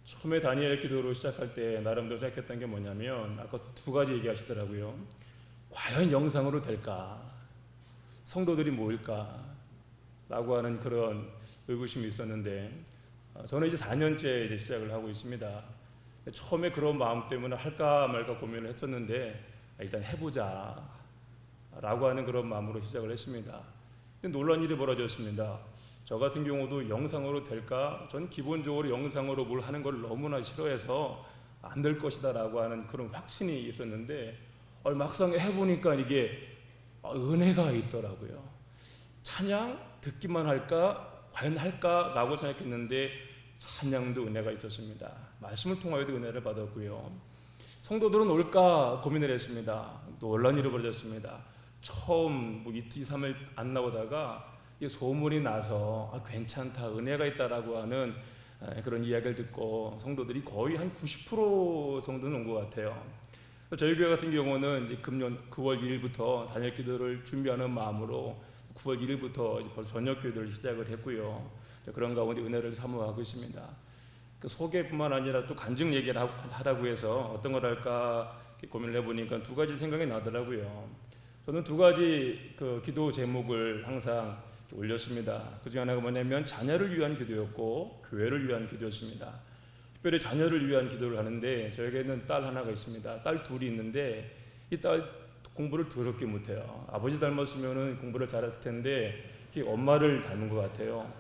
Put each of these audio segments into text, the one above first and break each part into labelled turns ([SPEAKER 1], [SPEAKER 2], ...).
[SPEAKER 1] 처음에 다니엘 기도로 시작할 때 나름대로 생각했던 게 뭐냐면 아까 두 가지 얘기하시더라고요. 과연 영상으로 될까? 성도들이 모일까? 라고 하는 그런 의구심이 있었는데 저는 이제 4년째 이제 시작을 하고 있습니다. 처음에 그런 마음 때문에 할까 말까 고민을 했었는데 일단 해보자 라고 하는 그런 마음으로 시작을 했습니다. 근데 놀라운 일이 벌어졌습니다. 저 같은 경우도 영상으로 될까? 전 기본적으로 영상으로 뭘 하는 걸 너무나 싫어해서 안 될 것이다 라고 하는 그런 확신이 있었는데 막상 해보니까 이게 은혜가 있더라고요. 찬양 듣기만 할까? 과연 할까? 라고 생각했는데 찬양도 은혜가 있었습니다. 말씀을 통하여도 은혜를 받았고요. 성도들은 올까 고민을 했습니다. 놀라운 일이 벌어졌습니다. 처음 이틀 3일 안 나오다가 소문이 나서 괜찮다, 은혜가 있다라고 하는 그런 이야기를 듣고 성도들이 거의 한 90% 정도는 온 것 같아요. 저희 교회 같은 경우는 이제 금년 9월 1일부터 단일 기도를 준비하는 마음으로 9월 1일부터 벌써 저녁 기도를 시작을 했고요. 그런 가운데 은혜를 사모하고 있습니다. 그 소개뿐만 아니라 또 간증 얘기를 하라고 해서 어떤 걸 할까 고민을 해보니까 두 가지 생각이 나더라고요. 저는 두 가지 그 기도 제목을 항상 올렸습니다. 그 중에 하나가 뭐냐면 자녀를 위한 기도였고 교회를 위한 기도였습니다. 특별히 자녀를 위한 기도를 하는데 저에게는 딸 하나가 있습니다. 딸 둘이 있는데 이 딸 공부를 더럽게 못해요. 아버지 닮았으면 공부를 잘했을 텐데 엄마를 닮은 것 같아요.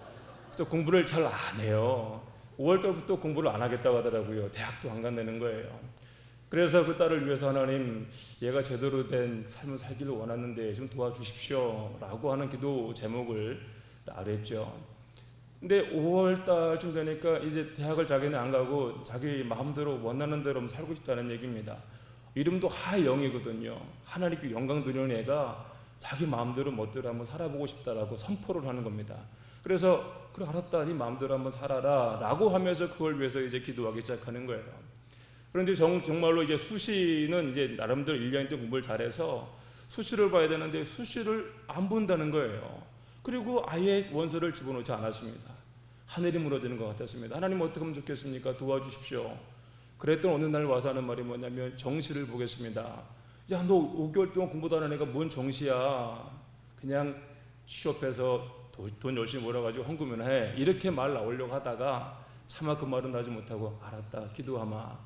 [SPEAKER 1] 그래서 공부를 잘 안 해요. 5월달부터 공부를 안 하겠다고 하더라고요. 대학도 안 간다는 거예요. 그래서 그 딸을 위해서 하나님, 얘가 제대로 된 삶을 살기를 원하는데 좀 도와주십시오 라고 하는 기도 제목을 아랬죠. 근데 5월달쯤 되니까 이제 대학을 자기는 안 가고 자기 마음대로 원하는 대로 살고 싶다는 얘기입니다. 이름도 하영이거든요. 하나님께 영광 드리는 애가 자기 마음대로 멋대로 한번 살아보고 싶다라고 선포를 하는 겁니다. 그래서 그래 알았다, 네 마음대로 한번 살아라 라고 하면서 그걸 위해서 이제 기도하기 시작하는 거예요. 그런데 정말로 이제 수시는 이제 나름대로 1년 동안 공부를 잘해서 수시를 봐야 되는데 수시를 안 본다는 거예요. 그리고 아예 원서를 집어넣지 않았습니다. 하늘이 무너지는 것 같았습니다. 하나님 어떻게 하면 좋겠습니까? 도와주십시오. 그랬던 어느 날 와서 하는 말이 뭐냐면 정시를 보겠습니다. 야, 너 5개월 동안 공부도 안 하는 애가 뭔 정시야. 그냥 취업해서 돈 열심히 벌어가지고 헌금이나 해. 이렇게 말 나오려고 하다가 차마 그 말은 하지 못하고 알았다, 기도하마.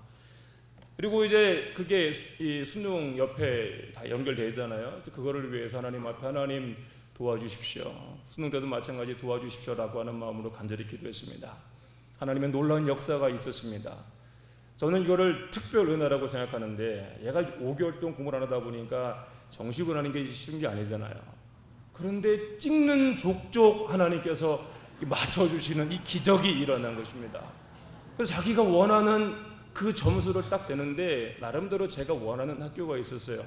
[SPEAKER 1] 그리고 이제 그게 이 수능 옆에 다 연결되잖아요. 그거를 위해서 하나님 앞에 하나님 도와주십시오. 수능 때도 마찬가지 도와주십시오라고 하는 마음으로 간절히 기도했습니다. 하나님의 놀라운 역사가 있었습니다. 저는 이거를 특별 은혜라고 생각하는데 얘가 5개월 동안 공부를 안 하다 보니까 정식을 하는 게 쉬운 게 아니잖아요. 그런데 찍는 족족 하나님께서 맞춰주시는 이 기적이 일어난 것입니다. 그래서 자기가 원하는 그 점수를 딱 되는데 나름대로 제가 원하는 학교가 있었어요.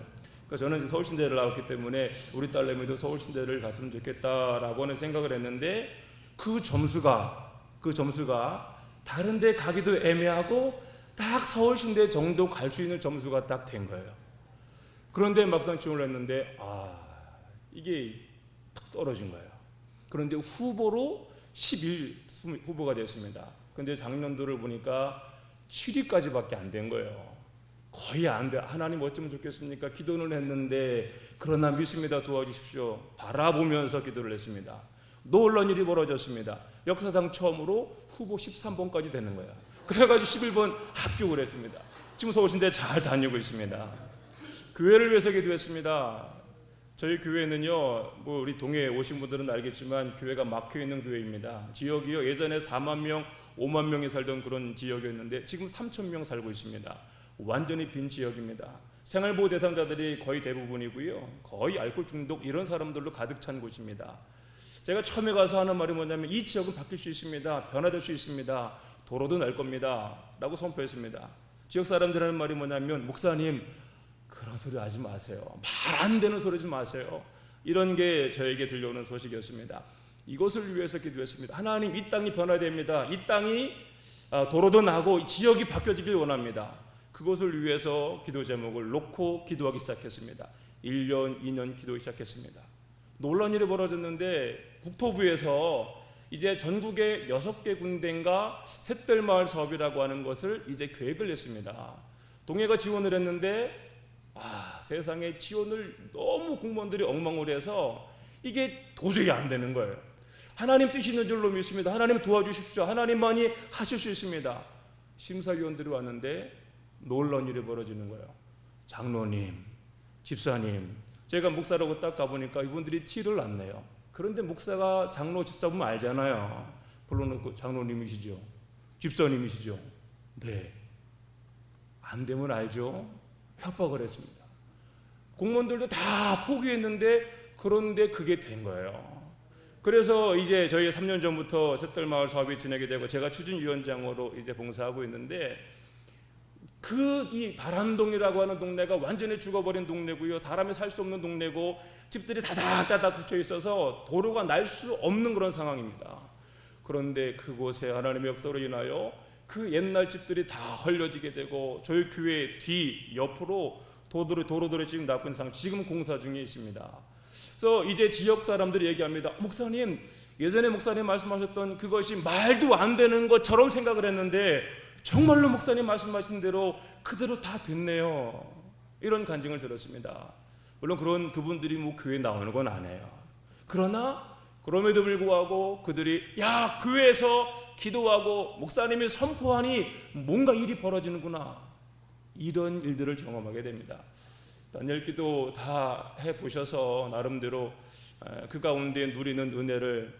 [SPEAKER 1] 그래서 저는 서울신대를 나왔기 때문에 우리 딸내미도 서울신대를 갔으면 좋겠다라고 하는 생각을 했는데 그 점수가 다른 데 가기도 애매하고 딱 서울신대 정도 갈 수 있는 점수가 딱 된 거예요. 그런데 막상 지원을 했는데 이게 탁 떨어진 거예요. 그런데 후보로 11 후보가 됐습니다. 그런데 작년도를 보니까 7위까지밖에 안 된 거예요. 거의 안 돼. 하나님 어쩌면 좋겠습니까? 기도를 했는데 그러나 믿습니다, 도와주십시오. 바라보면서 기도를 했습니다. 놀라운 일이 벌어졌습니다. 역사상 처음으로 후보 13번까지 되는 거예요. 그래가지고 11번 합격을 했습니다. 지금 서울신대 잘 다니고 있습니다. 교회를 위해서 기도했습니다. 저희 교회는요, 우리 동해에 오신 분들은 알겠지만 교회가 막혀있는 교회입니다. 지역이요, 예전에 4만 명, 5만 명이 살던 그런 지역이었는데 지금 3천 명 살고 있습니다. 완전히 빈 지역입니다. 생활보호 대상자들이 거의 대부분이고요, 거의 알코올 중독 이런 사람들로 가득 찬 곳입니다. 제가 처음에 가서 하는 말이 뭐냐면 이 지역은 바뀔 수 있습니다. 변화될 수 있습니다. 도로도 날 겁니다 라고 선포했습니다. 지역 사람들 하는 말이 뭐냐면 목사님 그런 소리 하지 마세요. 말 안 되는 소리 하지 마세요. 이런 게 저에게 들려오는 소식이었습니다. 이것을 위해서 기도했습니다. 하나님, 이 땅이 변화됩니다. 이 땅이 도로도 나고 지역이 바뀌어지길 원합니다. 그것을 위해서 기도 제목을 놓고 기도하기 시작했습니다. 1년, 2년 기도하기 시작했습니다. 놀라운 일이 벌어졌는데 국토부에서 이제 전국에 6개 군데인가 샛들마을 사업이라고 하는 것을 이제 계획을 냈습니다. 동해가 지원을 했는데 세상에 지원을 너무 공무원들이 엉망으로 해서 이게 도저히 안 되는 거예요. 하나님 뜻이 있는 줄로 믿습니다. 하나님 도와주십시오. 하나님만이 하실 수 있습니다. 심사위원들이 왔는데 놀라운 일이 벌어지는 거예요. 장로님, 집사님, 제가 목사라고 딱 가보니까 이분들이 티를 안 내요. 그런데 목사가 장로, 집사 보면 알잖아요. 불러놓고 장로님이시죠? 집사님이시죠? 네. 안 되면 알죠? 협박을 했습니다. 공무원들도 다 포기했는데 그런데 그게 된 거예요. 그래서 이제 저희 3년 전부터 샛들마을 사업이 진행이 되고 제가 추진위원장으로 이제 봉사하고 있는데 이 바란동이라고 하는 동네가 완전히 죽어버린 동네고요. 사람이 살 수 없는 동네고 집들이 다닥다닥 붙여 있어서 도로가 날 수 없는 그런 상황입니다. 그런데 그곳에 하나님의 역사로 인하여 그 옛날 집들이 다 헐려지게 되고 저희 교회 뒤 옆으로 도로들이 지금 나쁜 상황, 지금 공사 중에 있습니다. 그래서 이제 지역 사람들이 얘기합니다. 목사님, 예전에 목사님 말씀하셨던 그것이 말도 안 되는 것처럼 생각을 했는데 정말로 목사님 말씀하신 대로 그대로 다 됐네요. 이런 간증을 들었습니다. 물론 그분들이 뭐 교회에 나오는 건 아니에요. 그러나 그럼에도 불구하고 그들이 교회에서 기도하고 목사님이 선포하니 뭔가 일이 벌어지는구나, 이런 일들을 경험하게 됩니다. 다니엘 기도 다 해보셔서 나름대로 그 가운데 누리는 은혜를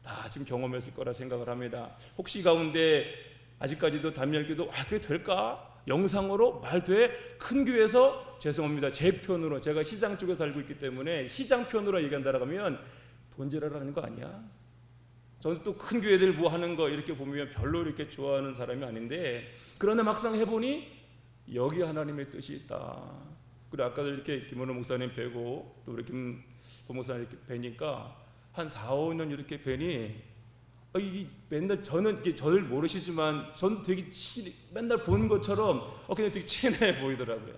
[SPEAKER 1] 다 지금 경험했을 거라 생각을 합니다. 혹시 가운데 아직까지도 다니엘 기도 그게 될까? 영상으로 말돼? 큰 교회에서 죄송합니다. 제 편으로, 제가 시장 쪽에 살고 있기 때문에 시장 편으로 얘기한다라고 하면 돈지랄하는 거 아니야? 저는 또 큰 교회들 뭐 하는 거 이렇게 보면 별로 이렇게 좋아하는 사람이 아닌데, 그러나 막상 해보니 여기 하나님의 뜻이 있다. 그리고 아까도 이렇게 김원호 목사님 뵈고 또 우리 김 목사님 이렇게 뵈니까 한 4, 5년 이렇게 뵈니 맨날 저는 저를 모르시지만 전 되게 맨날 본 것처럼 그냥 되게 친해 보이더라고요.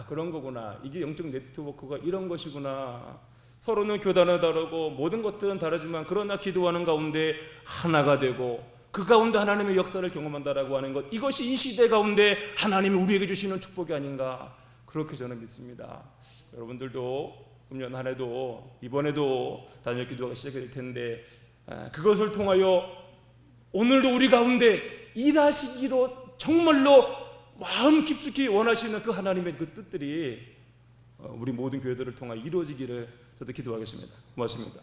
[SPEAKER 1] 그런 거구나. 이게 영적 네트워크가 이런 것이구나. 서로는 교단은 다르고 모든 것들은 다르지만 그러나 기도하는 가운데 하나가 되고 그 가운데 하나님의 역사를 경험한다라고 하는 것, 이것이 이 시대 가운데 하나님이 우리에게 주시는 축복이 아닌가, 그렇게 저는 믿습니다. 여러분들도 금년 한 해도 이번에도 다니엘 기도가 시작이 될 텐데 그것을 통하여 오늘도 우리 가운데 일하시기로 정말로 마음 깊숙이 원하시는 그 하나님의 그 뜻들이 우리 모든 교회들을 통하여 이루어지기를 저도 기도하겠습니다. 고맙습니다.